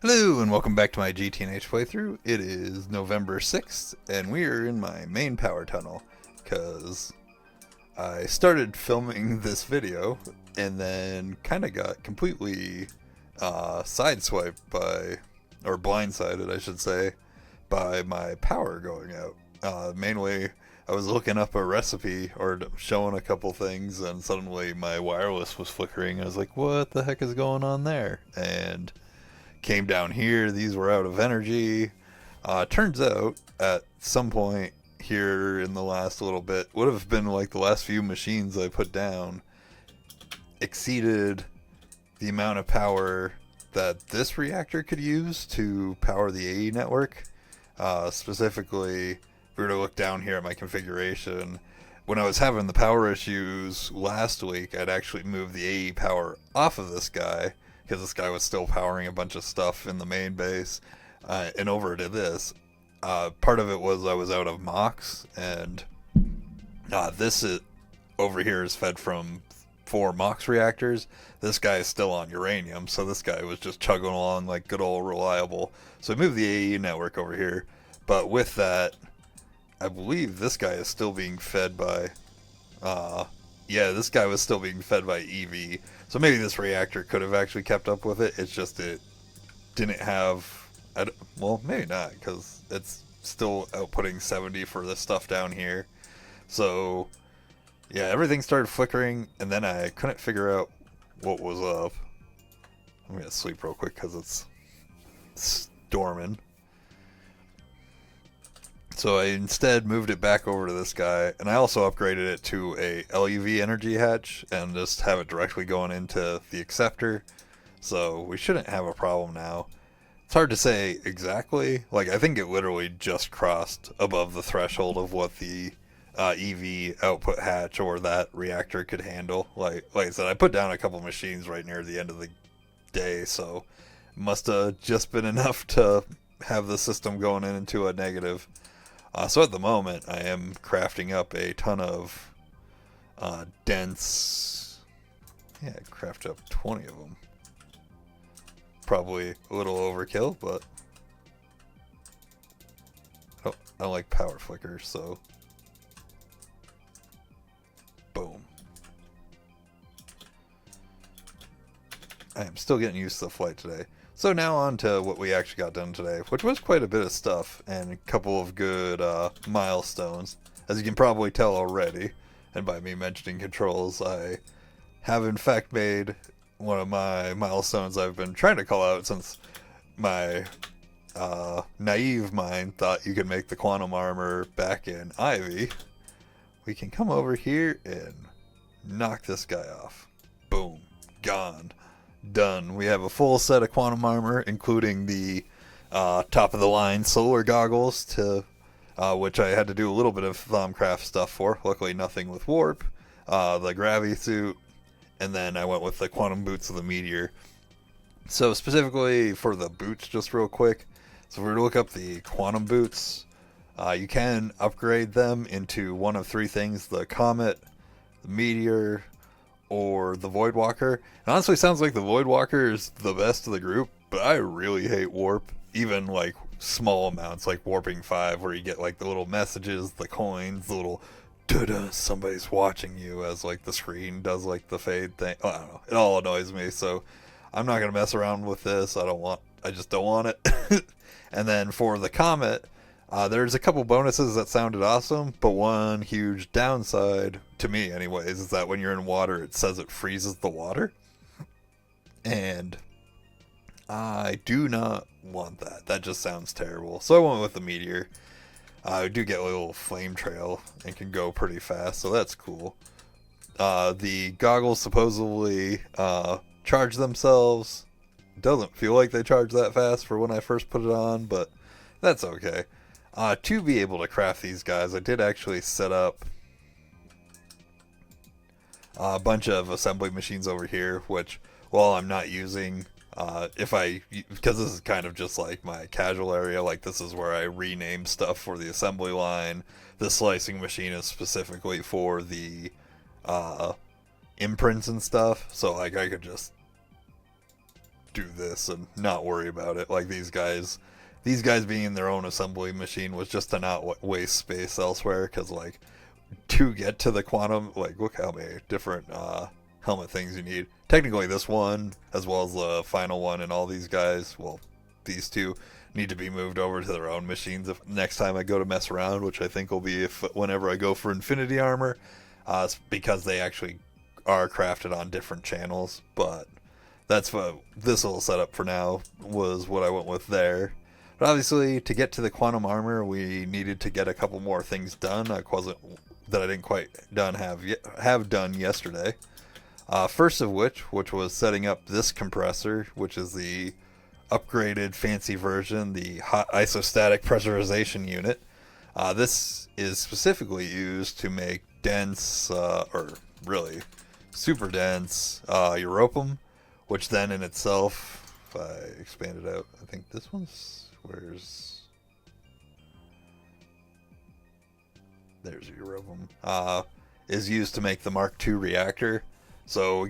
Hello and welcome back to my GTNH playthrough. It is November 6th and we are in my main power tunnel because I started filming this video and then kind of got completely sideswiped by, or blindsided I should say, by my power going out. Mainly I was looking up a recipe or showing a couple things and suddenly my wireless was flickering. I was like, what the heck is going on there? And came down here, these were out of energy. Turns out at some point here in the last little bit, would have been like the last few machines I put down, exceeded the amount of power that this reactor could use to power the AE network. Specifically, if we were to look down here at my configuration, when I was having the power issues last week, I'd actually moved the AE power off of this guy because this guy was still powering a bunch of stuff in the main base, and over to this. Part of it was I was out of MOX, and this is, over here is fed from 4 MOX reactors. This guy is still on uranium, so this guy was just chugging along like good old reliable. So I moved the AE network over here, but with that, I believe this guy is still being fed by, yeah, this guy was still being fed by EV. So maybe this reactor could have actually kept up with it. It's just it didn't have, well, maybe not, because it's still outputting 70 for this stuff down here. So, yeah, everything started flickering, and then I couldn't figure out what was up. I'm going to sleep real quick because it's storming. So I instead moved it back over to this guy, and I also upgraded it to a LUV energy hatch and just have it directly going into the acceptor. So we shouldn't have a problem now. It's hard to say exactly. Like, I think it literally just crossed above the threshold of what the EV output hatch or that reactor could handle. Like I said, I put down a couple machines right near the end of the day, so it must have just been enough to have the system going into a negative. So at the moment, I am crafting up a ton of dense. Yeah, I craft up 20 of them. Probably a little overkill, but oh, I don't like power flickers, so boom. I am still getting used to the flight today. So now on to what we actually got done today, which was quite a bit of stuff and a couple of good milestones. As you can probably tell already, and by me mentioning controls, I have in fact made one of my milestones I've been trying to call out since my naive mind thought you could make the quantum armor back in Ivy. We can come over here and knock this guy off. Boom. Gone. Done. We have a full set of quantum armor, including the top of the line solar goggles, to which I had to do a little bit of Thaumcraft stuff for. Luckily, nothing with warp. The gravity suit, and then I went with the quantum boots of the meteor. So specifically for the boots, just real quick. So if we were to look up the quantum boots, you can upgrade them into one of 3 things: the comet, the meteor, or the Voidwalker. It honestly sounds like the Voidwalker is the best of the group, but I really hate warp. Even like small amounts, like warping 5, where you get like the little messages, the coins, the little da-da, somebody's watching you, as like the screen does like the fade thing. I don't know. It all annoys me, so I'm not gonna mess around with this. I just don't want it. And then for the comet, there's a couple bonuses that sounded awesome, but one huge downside, to me anyways, is that when you're in water, it says it freezes the water. And I do not want that. That just sounds terrible. So I went with the meteor. I do get a little flame trail and can go pretty fast, so that's cool. The goggles supposedly charge themselves. Doesn't feel like they charge that fast for when I first put it on, but that's okay. To be able to craft these guys, I did actually set up a bunch of assembly machines over here, which, while I'm not using, because this is kind of just like my casual area, like this is where I rename stuff for the assembly line. The slicing machine is specifically for the imprints and stuff, so like I could just do this and not worry about it. Like these guys being in their own assembly machine was just to not waste space elsewhere, because like to get to the quantum, like look how many different helmet things you need. Technically this one as well as the final one and all these guys, well, these two need to be moved over to their own machines if next time I go to mess around, which I think will be whenever I go for Infinity Armor, because they actually are crafted on different channels. But that's what this little setup for now was what I went with there. But obviously, to get to the quantum armor, we needed to get a couple more things done. That I didn't quite have done yesterday. First of which was setting up this compressor, which is the upgraded fancy version, the hot isostatic pressurization unit. This is specifically used to make dense, or really super dense, europium, which then in itself, if I expand it out, I think this one's, there's europium, is used to make the Mark II reactor. So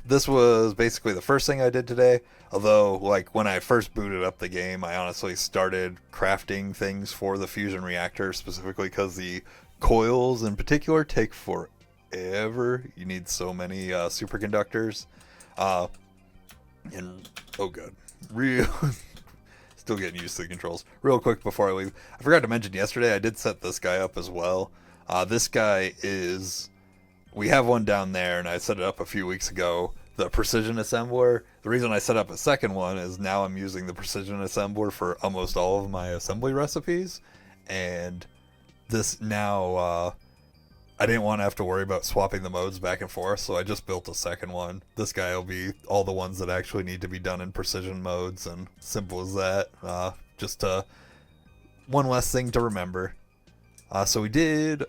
this was basically the first thing I did today. Although, like, when I first booted up the game, I honestly started crafting things for the fusion reactor, specifically because the coils in particular take forever. You need so many superconductors. And, oh god, still getting used to the controls. Real quick before I leave, I forgot to mention yesterday, I did set this guy up as well. This guy is... We have one down there, and I set it up a few weeks ago, the precision assembler. The reason I set up a second one is now I'm using the precision assembler for almost all of my assembly recipes. And this now, I didn't want to have to worry about swapping the modes back and forth, so I just built a second one. This guy will be all the ones that actually need to be done in precision modes, and simple as that. Just one less thing to remember. So we did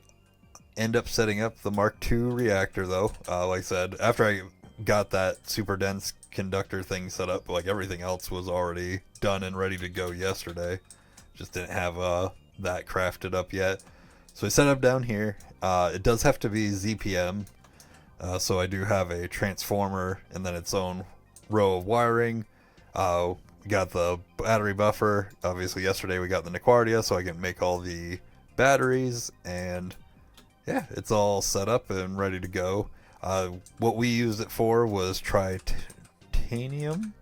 end up setting up the Mark II reactor, though. Like I said, after I got that super dense conductor thing set up, like everything else was already done and ready to go yesterday. Just didn't have that crafted up yet. So I set up down here. It does have to be ZPM, so I do have a transformer and then its own row of wiring. We got the battery buffer. Obviously yesterday we got the Niquardia, so I can make all the batteries, and yeah, it's all set up and ready to go. What we used it for was tritanium.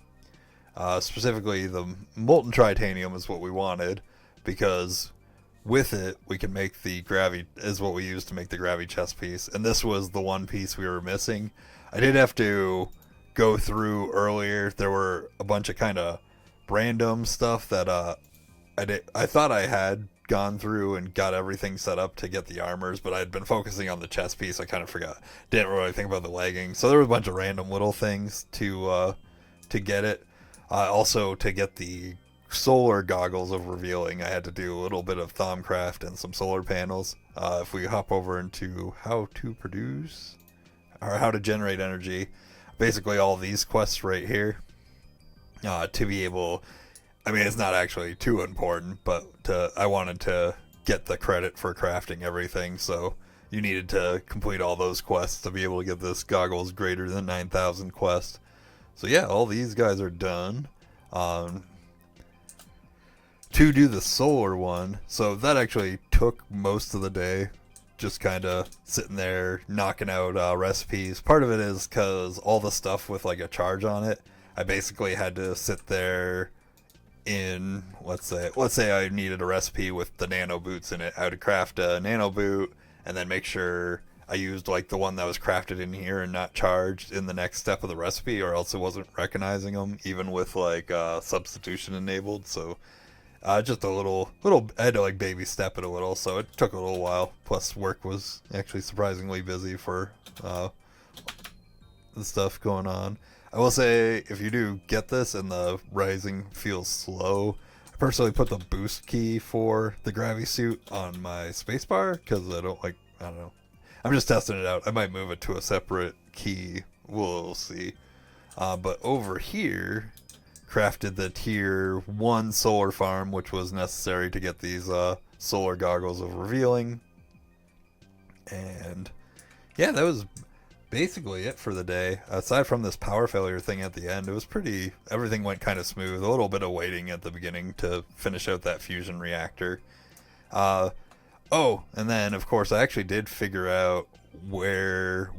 Specifically, the molten tritanium is what we wanted, because with it, we can make the gravity, is what we used to make the gravity chest piece. And this was the one piece we were missing. I did have to go through earlier. There were a bunch of kind of random stuff that I thought I had gone through and got everything set up to get the armors, but I'd been focusing on the chest piece. I kind of forgot. Didn't really think about the leggings. So there was a bunch of random little things to get it. Also, to get the solar goggles of revealing, I had to do a little bit of Thaumcraft and some solar panels. If we hop over into how to produce, or how to generate energy, basically all these quests right here, to be able... I mean, it's not actually too important, but I wanted to get the credit for crafting everything, so you needed to complete all those quests to be able to get this goggles greater than 9,000 quest. So yeah, all these guys are done. To do the solar one, so that actually took most of the day, just kind of sitting there knocking out recipes. Part of it is because all the stuff with like a charge on it, I basically had to sit there in, let's say I needed a recipe with the nano boots in it. I would craft a nano boot and then make sure I used like the one that was crafted in here and not charged in the next step of the recipe, or else it wasn't recognizing them even with like substitution enabled. So just a little I had to like baby step it a little, so it took a little while. Plus work was actually surprisingly busy for the stuff going on. I will say, if you do get this and the rising feels slow, I personally put the boost key for the gravity suit on my spacebar, because I don't know. I'm just testing it out. I might move it to a separate key. We'll see. But over here, crafted the tier 1 solar farm, which was necessary to get these solar goggles of revealing. And yeah, that was basically it for the day. Aside from this power failure thing at the end, it was pretty. Everything went kind of smooth. A little bit of waiting at the beginning to finish out that fusion reactor. Uh, oh, and then of course I actually did figure out where,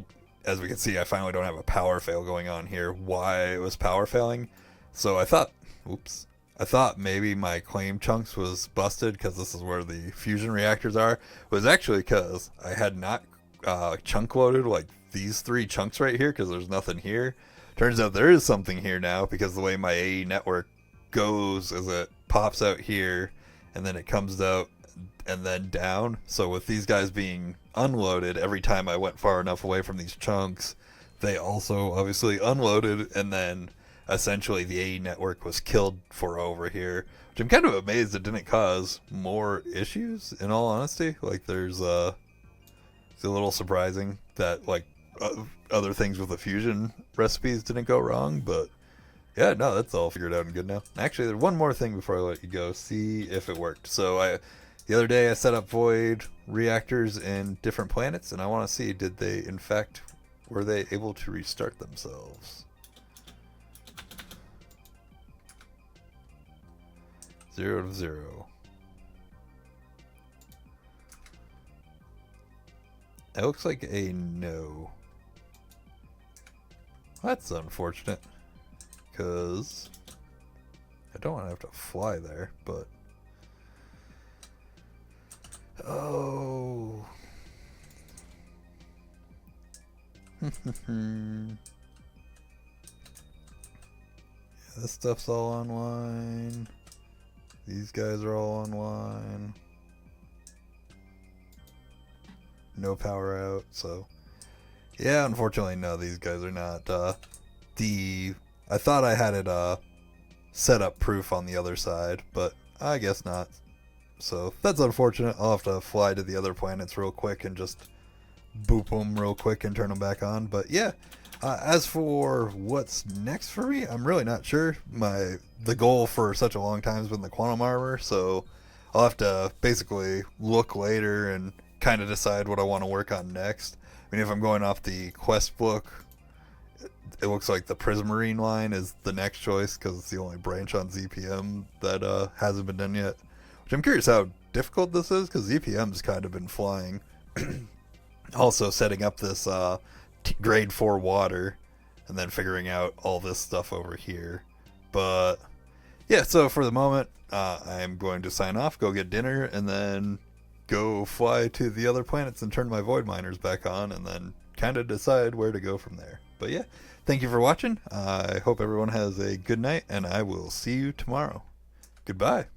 as we can see, I finally don't have a power fail going on here. Why it was power failing? So I thought, oops. I thought maybe my claim chunks was busted because this is where the fusion reactors are. It was actually because I had not chunk loaded like these 3 chunks right here because there's nothing here. Turns out there is something here now because the way my AE network goes is it pops out here and then it comes out and then down. So with these guys being unloaded, every time I went far enough away from these chunks, they also obviously unloaded, and then essentially the AE network was killed for over here, which I'm kind of amazed it didn't cause more issues, in all honesty. Like it's a little surprising that like other things with the fusion recipes didn't go wrong, but yeah, no, that's all figured out and good now. Actually, there's one more thing before I let you go, see if it worked. So the other day I set up void reactors in different planets, and I want to see, did they in fact, were they able to restart themselves? 0 to 0. It looks like a no. That's unfortunate, because I don't want to have to fly there, but oh. Yeah, this stuff's all online. These guys are all online. No power out, so yeah, unfortunately no, these guys are not. I thought I had it set up proof on the other side, but I guess not. So that's unfortunate. I'll have to fly to the other planets real quick and just boop them real quick and turn them back on. But yeah, as for what's next for me, I'm really not sure. The goal for such a long time has been the quantum armor, so I'll have to basically look later and kind of decide what I want to work on next. I mean, if I'm going off the quest book, it looks like the Prismarine line is the next choice because it's the only branch on ZPM that hasn't been done yet. Which I'm curious how difficult this is, because ZPM's kind of been flying. Also setting up this grade 4 water and then figuring out all this stuff over here. But yeah, so for the moment, I'm going to sign off, go get dinner, and then go fly to the other planets and turn my void miners back on, and then kind of decide where to go from there. But yeah, thank you for watching. I hope everyone has a good night, and I will see you tomorrow. Goodbye.